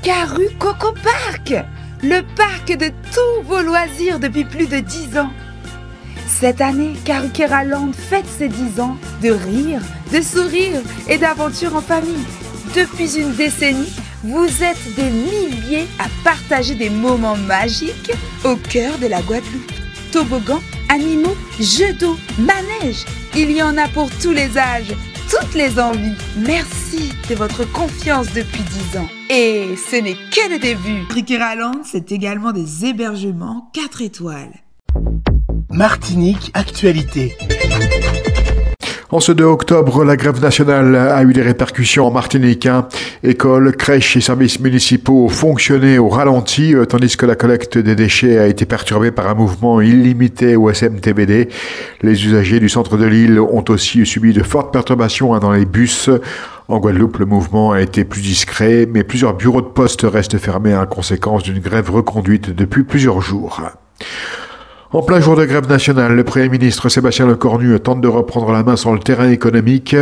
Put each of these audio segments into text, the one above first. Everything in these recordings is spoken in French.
Caru Coco Park, le parc de tous vos loisirs depuis plus de 10 ans. Cette année, Karukera Land fête ses 10 ans de rire, de sourire et d'aventure en famille. Depuis une décennie, vous êtes des milliers à partager des moments magiques au cœur de la Guadeloupe. Toboggans, animaux, jeux d'eau, manèges, il y en a pour tous les âges, toutes les envies. Merci de votre confiance depuis 10 ans. Et ce n'est que le début. Karukera Land, c'est également des hébergements 4 étoiles. Martinique Actualité. En ce 2 octobre, la grève nationale a eu des répercussions en Martinique. Écoles, crèches et services municipaux fonctionnaient au ralenti, tandis que la collecte des déchets a été perturbée par un mouvement illimité au SMTBD. Les usagers du centre de l'île ont aussi subi de fortes perturbations dans les bus. En Guadeloupe, le mouvement a été plus discret, mais plusieurs bureaux de poste restent fermés en conséquence d'une grève reconduite depuis plusieurs jours. En plein jour de grève nationale, le Premier ministre Sébastien Lecornu tente de reprendre la main sur le terrain économique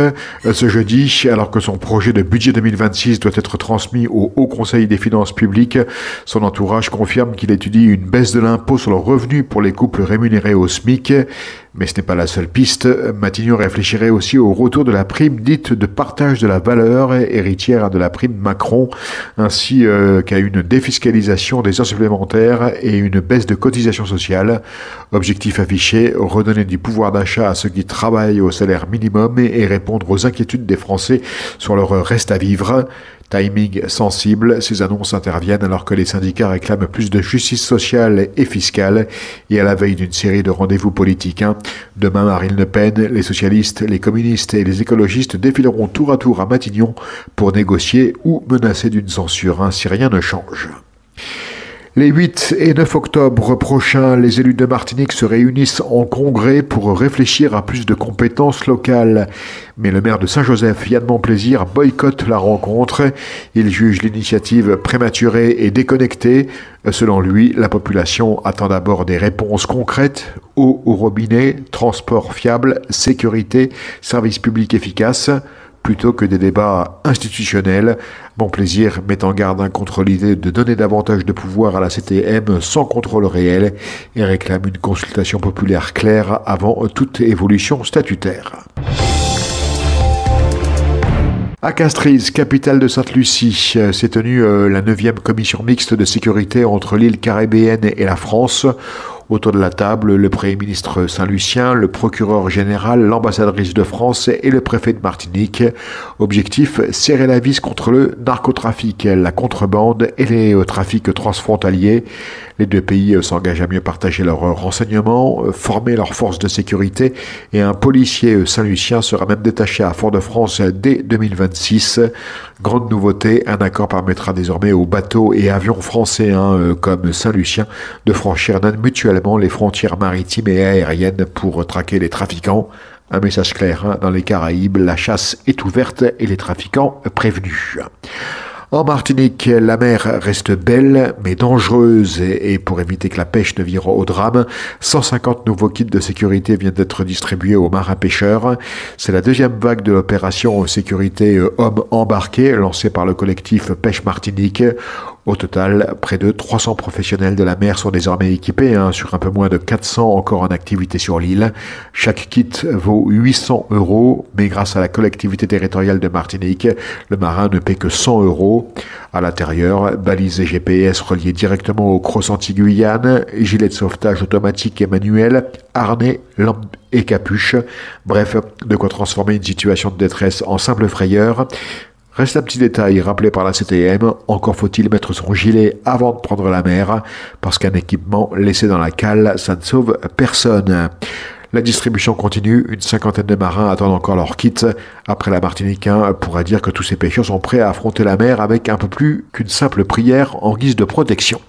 ce jeudi, alors que son projet de budget 2026 doit être transmis au Haut Conseil des finances publiques. Son entourage confirme qu'il étudie une baisse de l'impôt sur le revenu pour les couples rémunérés au SMIC. Mais ce n'est pas la seule piste. Matignon réfléchirait aussi au retour de la prime dite de partage de la valeur, héritière de la prime Macron, ainsi qu'à une défiscalisation des heures supplémentaires et une baisse de cotisations sociales. Objectif affiché, redonner du pouvoir d'achat à ceux qui travaillent au salaire minimum et répondre aux inquiétudes des Français sur leur reste à vivre. Timing sensible, ces annonces interviennent alors que les syndicats réclament plus de justice sociale et fiscale et à la veille d'une série de rendez-vous politiques. Demain, Marine Le Pen, les socialistes, les communistes et les écologistes défileront tour à tour à Matignon pour négocier ou menacer d'une censure si rien ne change. Les 8 et 9 octobre prochains, les élus de Martinique se réunissent en congrès pour réfléchir à plus de compétences locales. Mais le maire de Saint-Joseph, Yann Monplaisir, boycotte la rencontre. Il juge l'initiative prématurée et déconnectée. Selon lui, la population attend d'abord des réponses concrètes, eau au robinet, transport fiable, sécurité, services publics efficaces, plutôt que des débats institutionnels. Monplaisir met en garde contre l'idée de donner davantage de pouvoir à la CTM sans contrôle réel et réclame une consultation populaire claire avant toute évolution statutaire. À Castries, capitale de Sainte-Lucie, s'est tenue la 9e commission mixte de sécurité entre l'île caribéenne et la France. Autour de la table, le Premier ministre Saint-Lucien, le procureur général, l'ambassadrice de France et le préfet de Martinique. Objectif, serrer la vis contre le narcotrafic, la contrebande et les trafics transfrontaliers. Les deux pays s'engagent à mieux partager leurs renseignements, former leurs forces de sécurité et un policier saint-lucien sera même détaché à Fort-de-France dès 2026. Grande nouveauté, un accord permettra désormais aux bateaux et avions français comme Saint-Lucien de franchir mutuellement les frontières maritimes et aériennes pour traquer les trafiquants. Un message clair, dans les Caraïbes, la chasse est ouverte et les trafiquants prévenus. En Martinique, la mer reste belle mais dangereuse et pour éviter que la pêche ne vire au drame, 150 nouveaux kits de sécurité viennent d'être distribués aux marins pêcheurs. C'est la deuxième vague de l'opération sécurité hommes embarqués lancée par le collectif Pêche Martinique. Au total, près de 300 professionnels de la mer sont désormais équipés, sur un peu moins de 400 encore en activité sur l'île. Chaque kit vaut 800 €, mais grâce à la collectivité territoriale de Martinique, le marin ne paie que 100 €. À l'intérieur, balises et GPS reliés directement au CROSS Anti-Guyane, gilets de sauvetage automatique et manuel, harnais, lampes et capuches. Bref, de quoi transformer une situation de détresse en simple frayeur. Reste un petit détail rappelé par la CTM, encore faut-il mettre son gilet avant de prendre la mer, parce qu'un équipement laissé dans la cale, ça ne sauve personne. La distribution continue, une cinquantaine de marins attendent encore leur kit. Après la Martinique, pourra dire que tous ces pêcheurs sont prêts à affronter la mer avec un peu plus qu'une simple prière en guise de protection.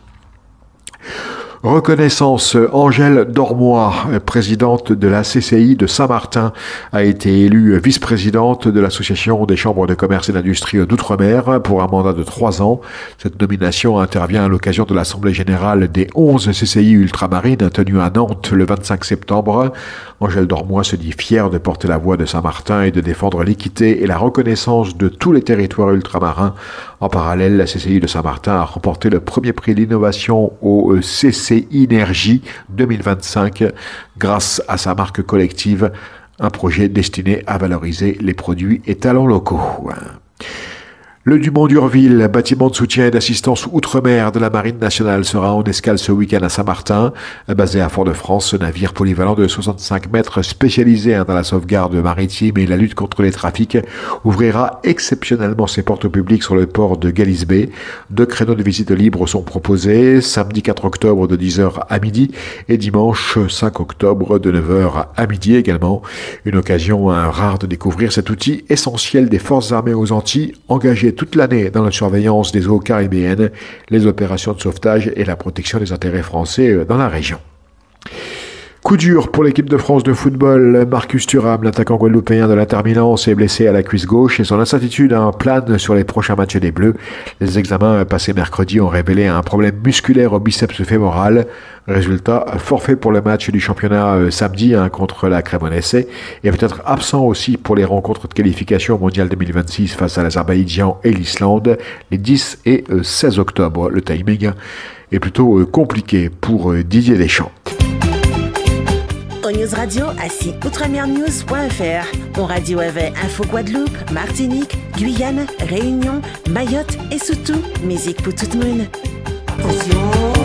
Reconnaissance, Angèle Dormois, présidente de la CCI de Saint-Martin, a été élue vice-présidente de l'Association des chambres de commerce et d'industrie d'outre-mer pour un mandat de 3 ans. Cette nomination intervient à l'occasion de l'Assemblée générale des 11 CCI ultramarines tenue à Nantes le 25 septembre. Angèle Dormois se dit fière de porter la voix de Saint-Martin et de défendre l'équité et la reconnaissance de tous les territoires ultramarins. En parallèle, la CCI de Saint-Martin a remporté le premier prix d'innovation au CCI Énergie 2025 grâce à sa marque collective, un projet destiné à valoriser les produits et talents locaux. Le Dumont-d'Urville, bâtiment de soutien et d'assistance outre-mer de la Marine nationale, sera en escale ce week-end à Saint-Martin. Basé à Fort-de-France, ce navire polyvalent de 65 mètres spécialisé dans la sauvegarde maritime et la lutte contre les trafics ouvrira exceptionnellement ses portes au public sur le port de Galisbay. 2 créneaux de visite libre sont proposés, samedi 4 octobre de 10h à midi et dimanche 5 octobre de 9h à midi également. Une occasion rare de découvrir cet outil essentiel des forces armées aux Antilles, engagé toute l'année dans la surveillance des eaux caribéennes, les opérations de sauvetage et la protection des intérêts français dans la région. Coup dur pour l'équipe de France de football. Marcus Thuram, l'attaquant guadeloupéen de l'Inter Milan, s'est blessé à la cuisse gauche et son incertitude plane sur les prochains matchs des Bleus. Les examens passés mercredi ont révélé un problème musculaire au biceps fémoral. Résultat, forfait pour le match du championnat samedi contre la Cremonese et peut-être absent aussi pour les rencontres de qualification au Mondial 2026 face à l'Azerbaïdjan et l'Islande les 10 et 16 octobre. Le timing est plutôt compliqué pour Didier Deschamps. News Radio assis outremernews.fr. On radio avec Info Guadeloupe, Martinique, Guyane, Réunion, Mayotte et surtout musique pour tout le monde. Attention.